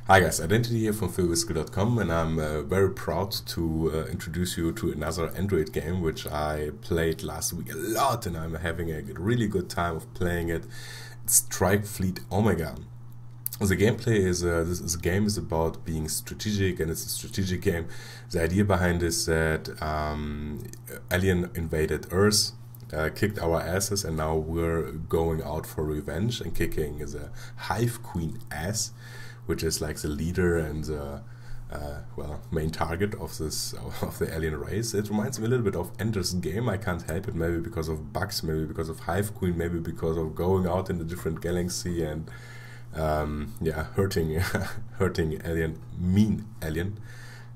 Hi guys, Identity here from Fillwithskill.com, and I'm very proud to introduce you to another Android game which I played last week a lot, and I'm having a really good time of playing it. It's StrikeFleet Omega. The gameplay is this game is about being strategic, and it's a strategic game. The idea behind is that alien invaded Earth, kicked our asses, and now we're going out for revenge and kicking the Hive Queen ass, which is like the leader and the main target of the alien race. It reminds me a little bit of Ender's Game. I can't help it, maybe because of bugs, maybe because of Hive Queen, maybe because of going out in a different galaxy and hurting alien, mean alien.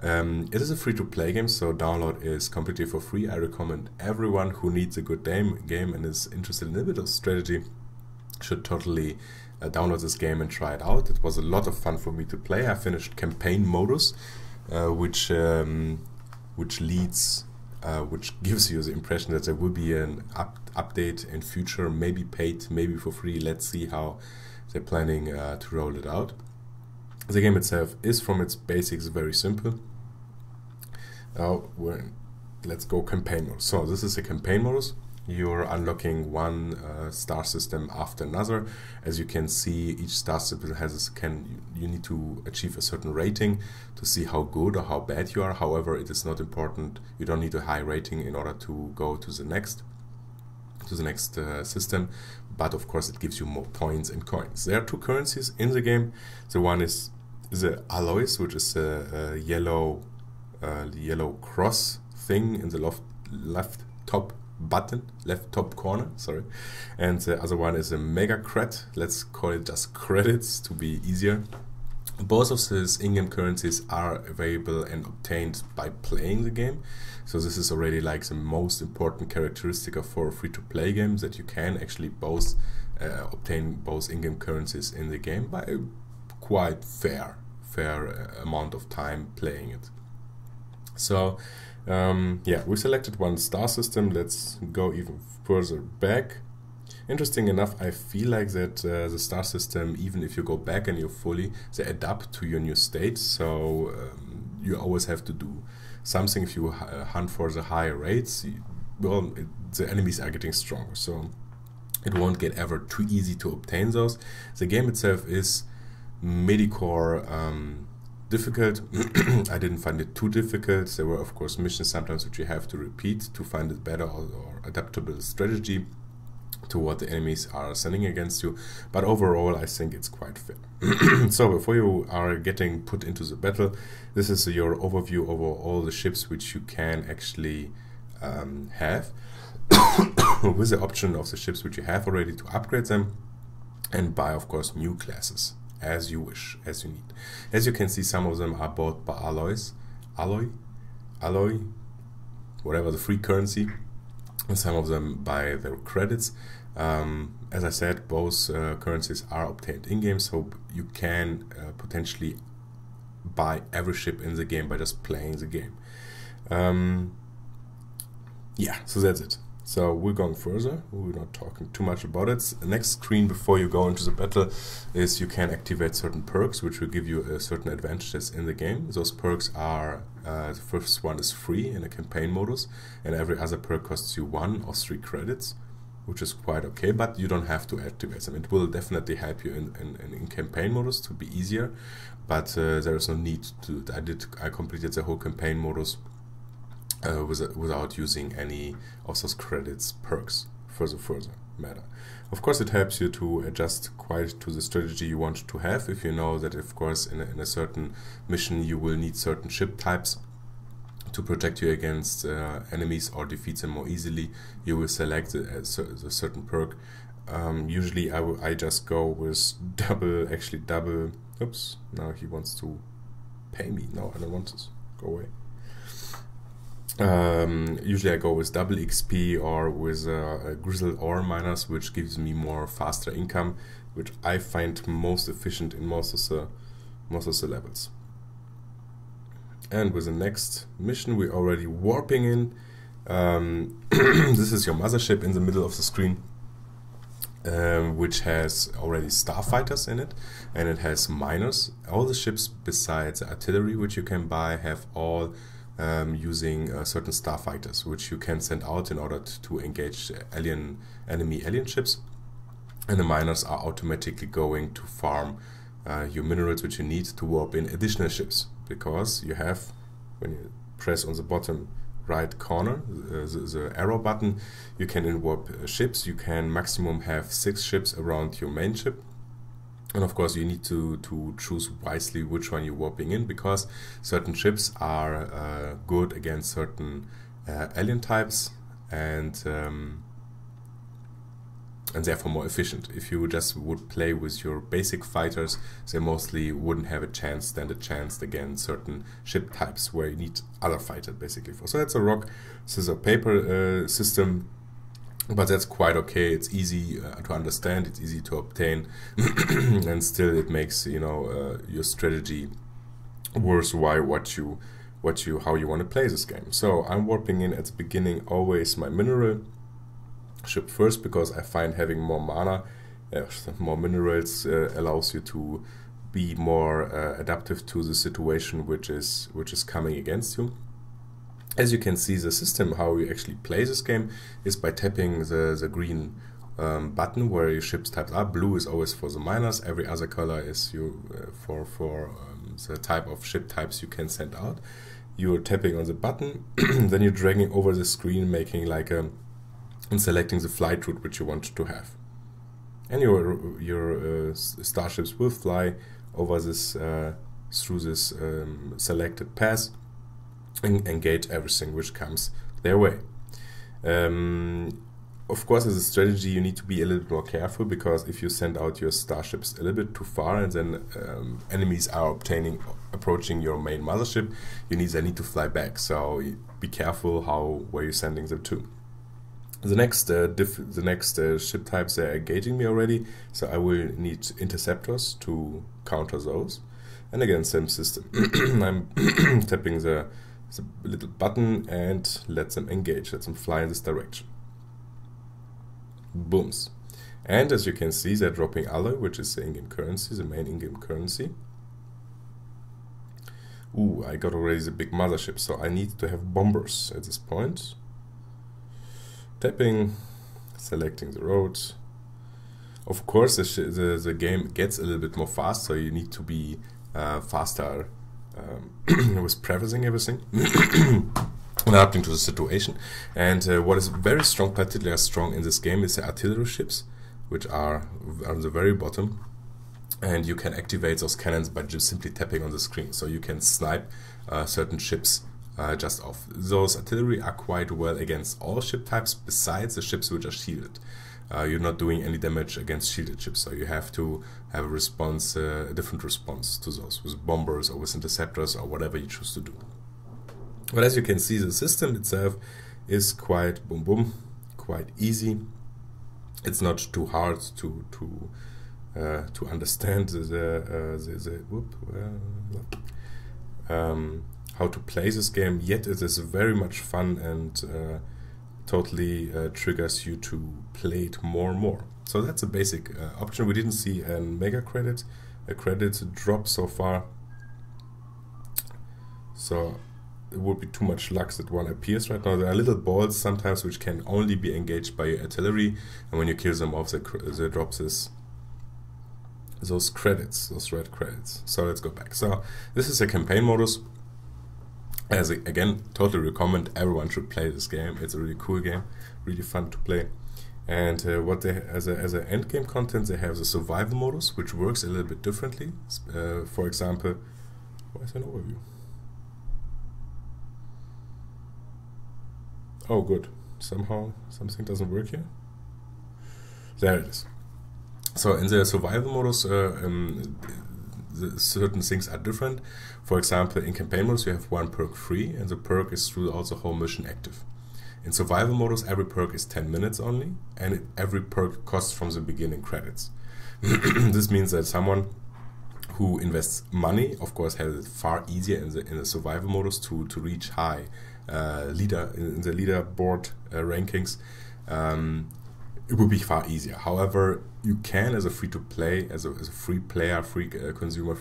It is a free-to-play game, so download is completely for free. I recommend everyone who needs a good game and is interested in a bit of strategy should totally download this game and try it out. It was a lot of fun for me to play. I finished campaign modus, which gives you the impression that there will be an update in future, maybe paid, maybe for free. Let's see how they're planning to roll it out. The game itself is, from its basics, very simple. Let's go campaign mode. So this is a campaign modus. You're unlocking one star system after another. As you can see, each star system has you need to achieve a certain rating to see how good or how bad you are. However, it is not important. You don't need a high rating in order to go to the next system, but of course it gives you more points and coins. There are two currencies in the game. The one is the alloys, which is a yellow cross thing in the left top corner, sorry, and the other one is a mega cred. Let's call it just credits to be easier. Both of these in-game currencies are available and obtained by playing the game, so this is already like the most important characteristic for a free-to-play game, that you can actually both obtain both in-game currencies in the game by a quite fair amount of time playing it. So we selected one star system. Let's go even further back. Interesting enough, I feel like that the star system, even if you go back and they adapt to your new state. So you always have to do something. If you hunt for the higher rates, the enemies are getting stronger, so it won't get ever too easy to obtain those. The game itself is medicore difficult. I didn't find it too difficult. There were, of course, missions sometimes which you have to repeat to find a better or adaptable strategy to what the enemies are sending against you, but overall I think it's quite fair. So before you are getting put into the battle, this is your overview over all the ships which you can actually have with the option of the ships which you have already to upgrade them and buy, of course, new classes as you wish, as you need. As you can see, some of them are bought by alloy, whatever the free currency, and some of them by their credits. As I said, both currencies are obtained in-game, so you can potentially buy every ship in the game by just playing the game. So that's it. So we're going further, we're not talking too much about it. The next screen before you go into the battle is you can activate certain perks which will give you certain advantages in the game. Those perks are, the first one is free in a campaign modus, and every other perk costs you 1 or 3 credits, which is quite okay, but you don't have to activate them. It will definitely help you in campaign modus to be easier, but there is no need to. I completed the whole campaign modus without using any of those credits perks for the further matter. Of course, it helps you to adjust quite to the strategy you want to have. If you know that, of course, in a certain mission you will need certain ship types to protect you against enemies or defeat them more easily, you will select a certain perk. Usually I just go with double. Oops, now he wants to pay me. No, I don't want this. Go away. Usually I go with double XP or with grizzled ore miners, which gives me more faster income, which I find most efficient in most of the levels. And with the next mission, we're already warping in. This is your mothership in the middle of the screen. which has already starfighters in it, and it has miners. All the ships besides artillery which you can buy have all using certain starfighters, which you can send out in order to engage enemy alien ships. And the miners are automatically going to farm your minerals which you need to warp in additional ships, because you have, when you press on the bottom right corner, the arrow button, you can warp ships. You can maximum have 6 ships around your main ship. And of course you need to choose wisely which one you're warping in, because certain ships are good against certain alien types, and therefore more efficient. If you just would play with your basic fighters, they mostly wouldn't have a chance, stand a chance against certain ship types where you need other fighters basically for. So that's a rock, scissors, paper system, but that's quite okay. It's easy to understand, it's easy to obtain, and still it makes, you know, your strategy worthwhile how you want to play this game. So I'm warping in at the beginning always my mineral ship first, because I find having more mana, more minerals allows you to be more adaptive to the situation which is coming against you. As you can see, the system how you actually play this game is by tapping the green button where your ship's types are. Blue is always for the miners. Every other color is for the type of ship types you can send out. You're tapping on the button, then you're dragging over the screen, making like and selecting the flight route which you want to have. And your starships will fly over this through this selected path and engage everything which comes their way. Of course, as a strategy, you need to be a little bit more careful, because if you send out your starships a little bit too far and then enemies are approaching your main mothership, they need to fly back. So be careful where you're sending them to. The next ship types are engaging me already, so I will need interceptors to counter those. And again, same system. I'm tapping the little button and let them engage, let them fly in this direction. Booms. And as you can see, they're dropping alloy, which is the in-game currency, the main in-game currency. Ooh, I got already the big mothership, so I need to have bombers at this point. Tapping, selecting the road. Of course, the game gets a little bit more fast, so you need to be faster with prefacing everything, adapting to the situation. And what is very strong, particularly strong in this game, is the artillery ships, which are on the very bottom. And you can activate those cannons by just simply tapping on the screen, so you can snipe certain ships just off. Those artillery are quite well against all ship types besides the ships which are shielded. You're not doing any damage against shielded ships, so you have to have a response, a different response to those, with bombers or with interceptors or whatever you choose to do. But as you can see, the system itself is quite quite easy. It's not too hard to understand how to play this game, yet it is very much fun and totally triggers you to play it more and more. So that's a basic option. We didn't see a mega credit, drop so far, so it would be too much luck that one appears right now. There are little balls sometimes which can only be engaged by your artillery, and when you kill them off, they drops those credits, those red credits. So let's go back. So this is a campaign modus. Again, totally recommend everyone should play this game. It's a really cool game, really fun to play. And what they as a end game content, they have the survival modus, which works a little bit differently. For example, where's an overview? Oh, good. Somehow something doesn't work here. There it is. So in the survival modus, certain things are different. For example, in campaign modus you have one perk free, and the perk is throughout the whole mission active. In survival modus, every perk is 10 minutes only, and every perk costs from the beginning credits. This means that someone who invests money, of course, has it far easier in the survival modus to reach high in the leaderboard rankings. it would be far easier. However, you can, as a free-to-play, as a free player, free consumer,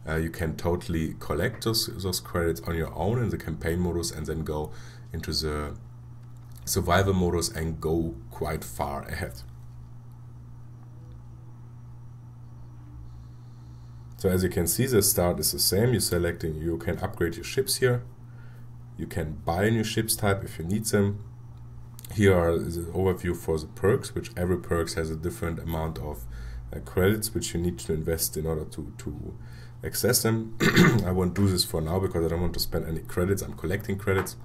you can totally collect those credits on your own in the campaign modus, and then go into the survival modus and go quite far ahead. So as you can see, the start is the same. You can upgrade your ships here. You can buy a new ships type if you need them. Here is an overview for the perks, which every perks has a different amount of credits which you need to invest in order to access them. I won't do this for now because I don't want to spend any credits. I'm collecting credits.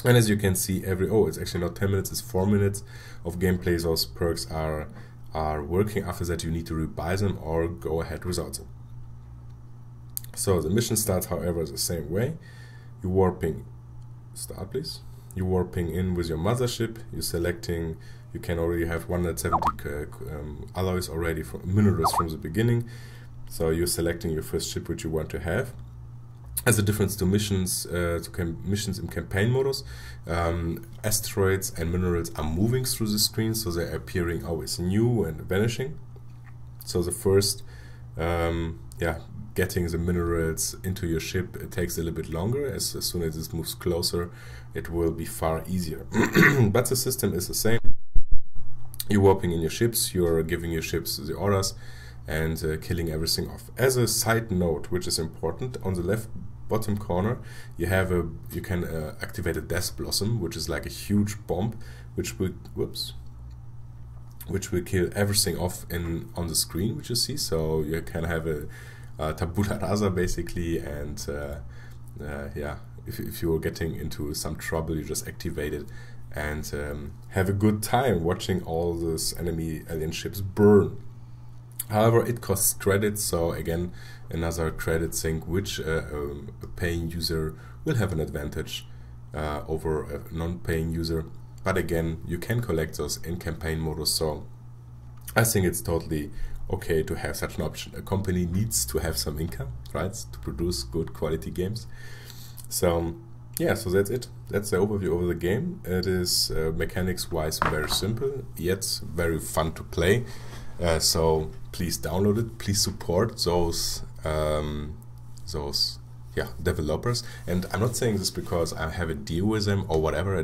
And as you can see, it's actually not 10 minutes, it's 4 minutes of gameplay. Those perks are working. After that, you need to rebuy them or go ahead without them. So the mission starts, however, the same way. You're warping, start please. You're warping in with your mothership. You're selecting, you can already have 170 alloys already, from minerals from the beginning. So you're selecting your first ship which you want to have. As a difference to missions, missions in campaign modus, asteroids and minerals are moving through the screen, so they're appearing always new and vanishing. So the first, getting the minerals into your ship, it takes a little bit longer. As soon as this moves closer, it will be far easier. But the system is the same. You're warping in your ships, you're giving your ships the orders, and killing everything off. As a side note, which is important, on the left bottom corner you can activate a death blossom, which is like a huge bomb which will kill everything off on the screen, which you see. So you can have a tabula rasa basically, and if you're getting into some trouble, you just activate it and have a good time watching all these enemy alien ships burn. However, it costs credits, so again, another credit thing which a paying user will have an advantage over a non-paying user. But again, you can collect those in campaign modus, so I think it's totally okay to have such an option. A company needs to have some income, right, to produce good quality games. So yeah, so that's it. That's the overview of the game. It is mechanics-wise very simple, yet very fun to play. So please download it. Please support those developers. And I'm not saying this because I have a deal with them or whatever.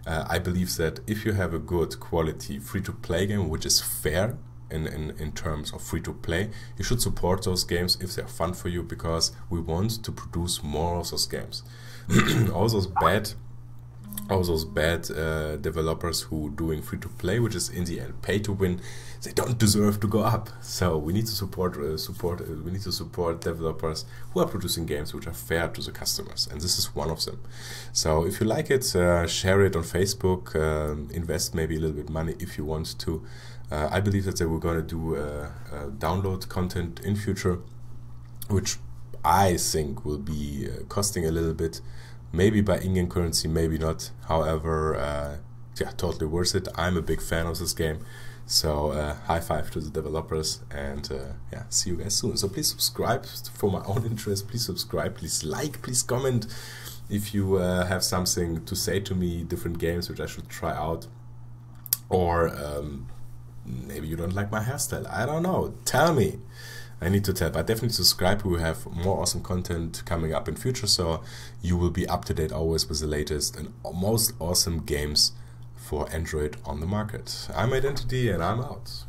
I believe that if you have a good quality free-to-play game which is fair in terms of free-to-play, you should support those games if they're fun for you, because we want to produce more of those games. all those bad developers who doing free-to-play, which is in the end pay to win, they don't deserve to go up. So we need to support developers who are producing games which are fair to the customers, and this is one of them. So if you like it, share it on Facebook, invest maybe a little bit money if you want to. I believe that they were going to do download content in future, which I think will be costing a little bit, maybe by in-game currency, maybe not. However, totally worth it. I'm a big fan of this game, so high five to the developers, and see you guys soon. So please subscribe for my own interest. Please subscribe, please like, please comment if you have something to say to me, different games which I should try out, or maybe you don't like my hairstyle. I don't know. Tell me. I need to tell, but definitely subscribe. We will have more awesome content coming up in future, so you will be up to date always with the latest and most awesome games for Android on the market. I'm Identity, and I'm out.